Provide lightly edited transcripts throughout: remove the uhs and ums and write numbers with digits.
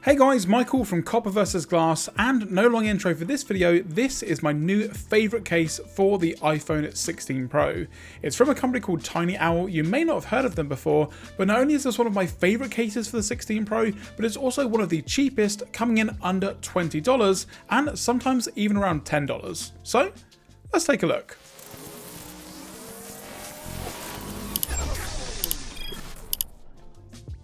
Hey guys, Michael from Copper vs Glass, and no long intro for this video. This is my new favourite case for the iPhone 16 Pro. It's from a company called tineeOWL. You may not have heard of them before, but not only is this one of my favourite cases for the 16 Pro, but it's also one of the cheapest, coming in under $20 and sometimes even around $10. So let's take a look.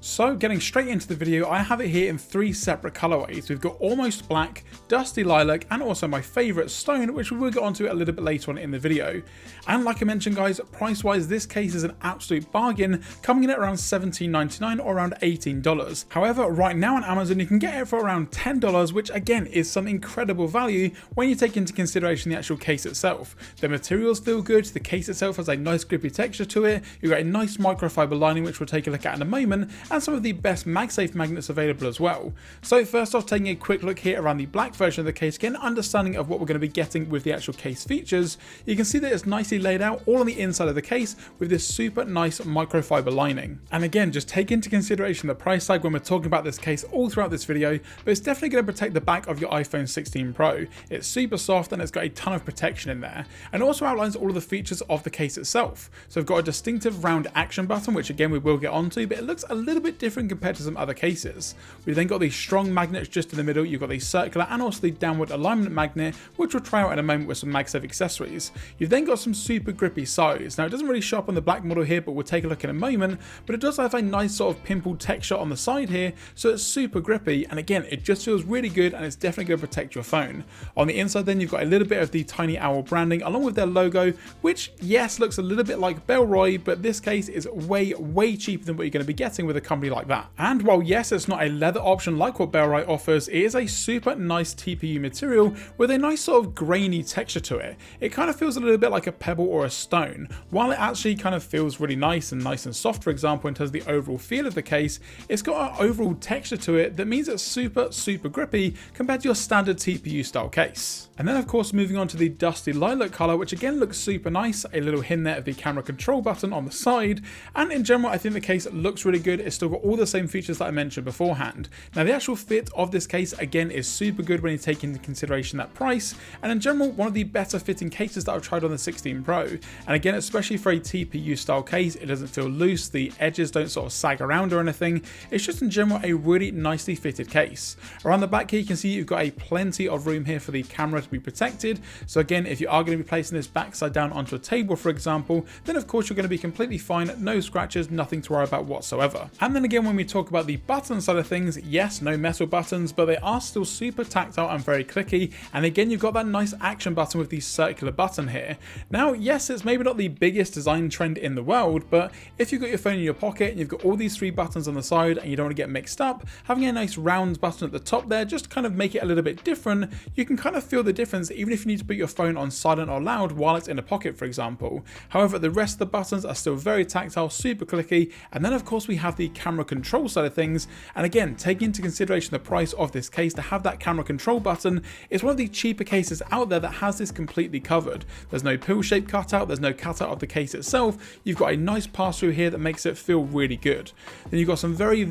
So getting straight into the video, I have it here in three separate colorways. We've got almost black, dusty lilac, and also my favorite stone, which we will get onto a little bit later on in the video. And like I mentioned guys, price wise this case is an absolute bargain, coming in at around $17.99 or around $18. However, right now on Amazon you can get it for around $10, which again is some incredible value when you take into consideration the actual case itself. The materials feel good, the case itself has a nice grippy texture to it, you've got a nice microfiber lining which we'll take a look at in a moment, and some of the best MagSafe magnets available as well. So first off, taking a quick look here around the black version of the case, get an understanding of what we're going to be getting with the actual case features. You can see that it's nicely laid out all on the inside of the case with this super nice microfiber lining. And again, just take into consideration the price tag when we're talking about this case all throughout this video, but it's definitely going to protect the back of your iPhone 16 Pro. It's super soft and it's got a ton of protection in there, and it also outlines all of the features of the case itself. So we've got a distinctive round action button, which again we will get onto, but it looks a little bit different compared to some other cases. We've then got these strong magnets just in the middle, you've got the circular and also the downward alignment magnet, which we'll try out in a moment with some MagSafe accessories. You've then got some super grippy sides. Now it doesn't really show up on the black model here, but we'll take a look in a moment, but it does have a nice sort of pimple texture on the side here, so it's super grippy, and again it just feels really good and it's definitely going to protect your phone. On the inside then you've got a little bit of the tineeOWL branding along with their logo, which yes looks a little bit like Bellroy, but this case is way cheaper than what you're going to be getting with a company like that. And while yes it's not a leather option like what Bellroy offers, it is a super nice TPU material with a nice sort of grainy texture to it. It kind of feels a little bit like a pebble or a stone, while it actually kind of feels really nice and soft. For example, in terms of the overall feel of the case, it's got an overall texture to it that means it's super grippy compared to your standard TPU style case. And then of course moving on to the dusty lilac color, which again looks super nice, a little hint there of the camera control button on the side, and in general I think the case looks really good. It's still got all the same features that I mentioned beforehand. Now the actual fit of this case again is super good when you take into consideration that price, and in general one of the better fitting cases that I've tried on the 16 Pro. And again, especially for a TPU style case, it doesn't feel loose, the edges don't sort of sag around or anything. It's just in general a really nicely fitted case. Around the back here you can see you've got a plenty of room here for the camera to be protected. So again, if you are going to be placing this backside down onto a table for example, then of course you're going to be completely fine, no scratches, nothing to worry about whatsoever. And then again when we talk about the button side of things, yes, no metal buttons, but they are still super tactile and very clicky, and again you've got that nice action button with the circular button here. Now yes, it's maybe not the biggest design trend in the world, but if you've got your phone in your pocket and you've got all these three buttons on the side and you don't want to get mixed up, having a nice round button at the top there just to kind of make it a little bit different, you can kind of feel the difference even if you need to put your phone on silent or loud while it's in a pocket for example. However, the rest of the buttons are still very tactile, super clicky, and then of course we have the camera control side of things, and again taking into consideration the price of this case, to have that camera control button is one of the cheaper cases out there that has this completely covered. There's no pill shape cutout, there's no cutout of the case itself, you've got a nice pass through here that makes it feel really good. Then you've got some very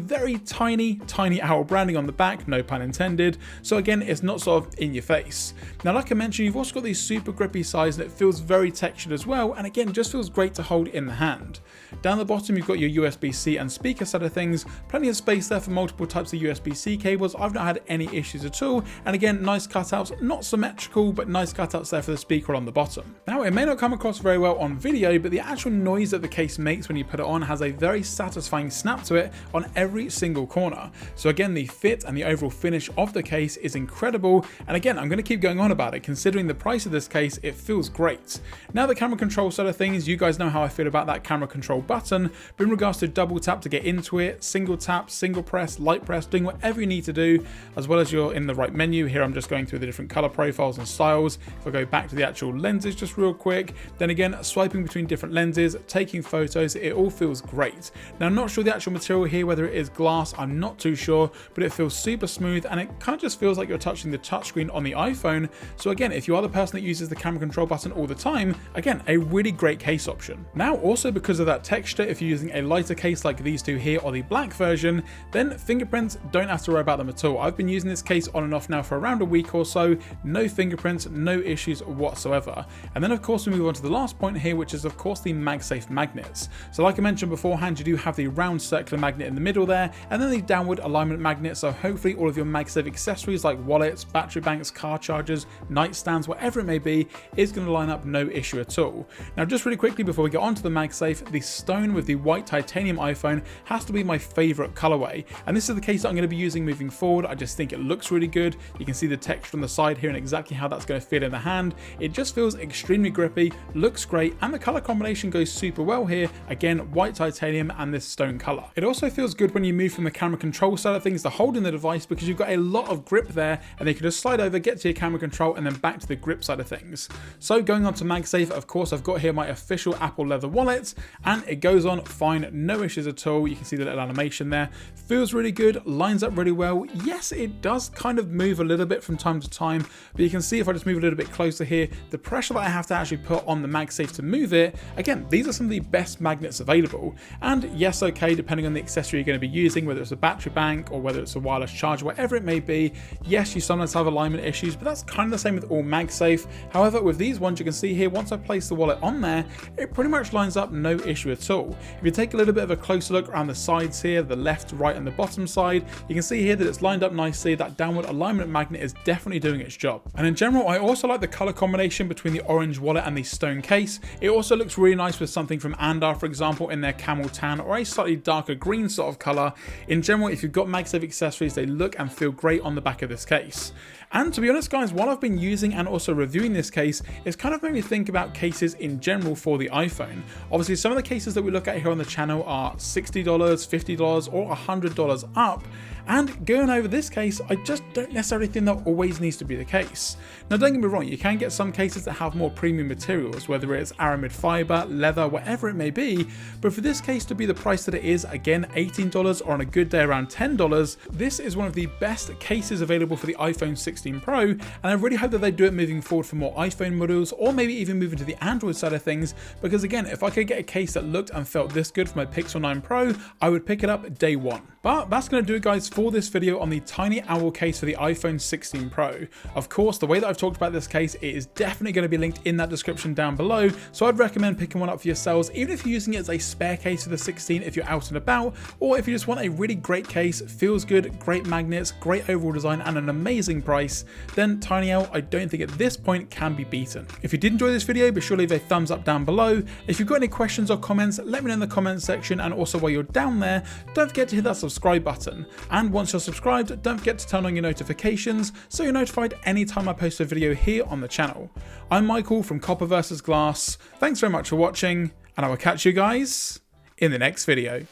tiny owl branding on the back, no pun intended, so again it's not sort of in your face. Now like I mentioned, you've also got these super grippy sides and it feels very textured as well, and again just feels great to hold in the hand. Down the bottom you've got your USB-C and speaker side of things, plenty of space there for multiple types of USB-C cables. I've not had any issues at all, and again nice cutouts, not symmetrical but nice cutouts there for the speaker on the bottom. Now it may not come across very well on video, but the actual noise that the case makes when you put it on has a very satisfying snap to it on every single corner. So again the fit and the overall finish of the case is incredible, and again I'm going to keep going on about it. Considering the price of this case, it feels great. Now the camera control side of things, you guys know how I feel about that camera control button, but in regards to double tap to get into it, single tap, single press, light press, doing whatever you need to do, as well as you're in the right menu. Here I'm just going through the different color profiles and styles. If I go back to the actual lenses just real quick, then again swiping between different lenses, taking photos, it all feels great. Now I'm not sure the actual material here, whether it is glass, I'm not too sure, but it feels super smooth and it kind of just feels like you're touching the touchscreen on the iPhone. So again, if you are the person that uses the camera control button all the time, again a really great case option. Now also because of that texture, if you're using a lighter case like these two here, here or the black version, then fingerprints, don't have to worry about them at all. I've been using this case on and off now for around a week or so, no fingerprints, no issues whatsoever. And then of course we move on to the last point here, which is of course the MagSafe magnets. So like I mentioned beforehand, you do have the round circular magnet in the middle there, and then the downward alignment magnet, so hopefully all of your MagSafe accessories like wallets, battery banks, car chargers, nightstands, whatever it may be, is going to line up no issue at all. Now just really quickly before we get on to the MagSafe, the stone with the white titanium iPhone has to be my favourite colorway, and this is the case that I'm going to be using moving forward. I just think it looks really good. You can see the texture on the side here and exactly how that's going to fit in the hand. It just feels extremely grippy, looks great, and the colour combination goes super well here. Again, white titanium and this stone colour. It also feels good when you move from the camera control side of things to holding the device, because you've got a lot of grip there, and you can just slide over, get to your camera control, and then back to the grip side of things. So going on to MagSafe, of course I've got here my official Apple leather wallet, and it goes on fine, no issues at all. You can see the little animation there. Feels really good, lines up really well. Yes, it does kind of move a little bit from time to time, but you can see if I just move a little bit closer here, the pressure that I have to actually put on the MagSafe to move it. Again, these are some of the best magnets available. And yes, okay, depending on the accessory you're going to be using, whether it's a battery bank or whether it's a wireless charger, whatever it may be, yes, you sometimes have alignment issues, but that's kind of the same with all MagSafe. However, with these ones, you can see here, once I place the wallet on there, it pretty much lines up no issue at all. If you take a little bit of a closer look around the sides here, the left, right, and the bottom side, you can see here that it's lined up nicely. That downward alignment magnet is definitely doing its job. And in general, I also like the color combination between the orange wallet and the stone case. It also looks really nice with something from Andar, for example, in their camel tan or a slightly darker green sort of color. In general, if you've got MagSafe accessories, they look and feel great on the back of this case. And to be honest guys, while I've been using and also reviewing this case, it's kind of made me think about cases in general for the iPhone. Obviously, some of the cases that we look at here on the channel are $60, $50, or $100 up. And going over this case, I just don't necessarily think that always needs to be the case. Now don't get me wrong, you can get some cases that have more premium materials, whether it's aramid fiber, leather, whatever it may be, but for this case to be the price that it is, again $18 or on a good day around $10, this is one of the best cases available for the iPhone 16 Pro, and I really hope that they do it moving forward for more iPhone models, or maybe even move into the Android side of things, because again, if I could get a case that looked and felt this good for my Pixel 9 Pro, I would pick it up day one. But that's going to do it guys for this video on the tineeOWL case for the iPhone 16 Pro. Of course, the way that I've talked about this case, it is definitely going to be linked in that description down below, so I'd recommend picking one up for yourselves, even if you're using it as a spare case for the 16 if you're out and about, or if you just want a really great case, feels good, great magnets, great overall design, and an amazing price, then tineeOWL I don't think at this point can be beaten. If you did enjoy this video, be sure to leave a thumbs up down below. If you've got any questions or comments, let me know in the comments section, and also while you're down there, don't forget to hit that subscribe button. And once you're subscribed, don't forget to turn on your notifications so you're notified anytime I post a video here on the channel. I'm Michael from Copper vs Glass. Thanks very much for watching, and I will catch you guys in the next video.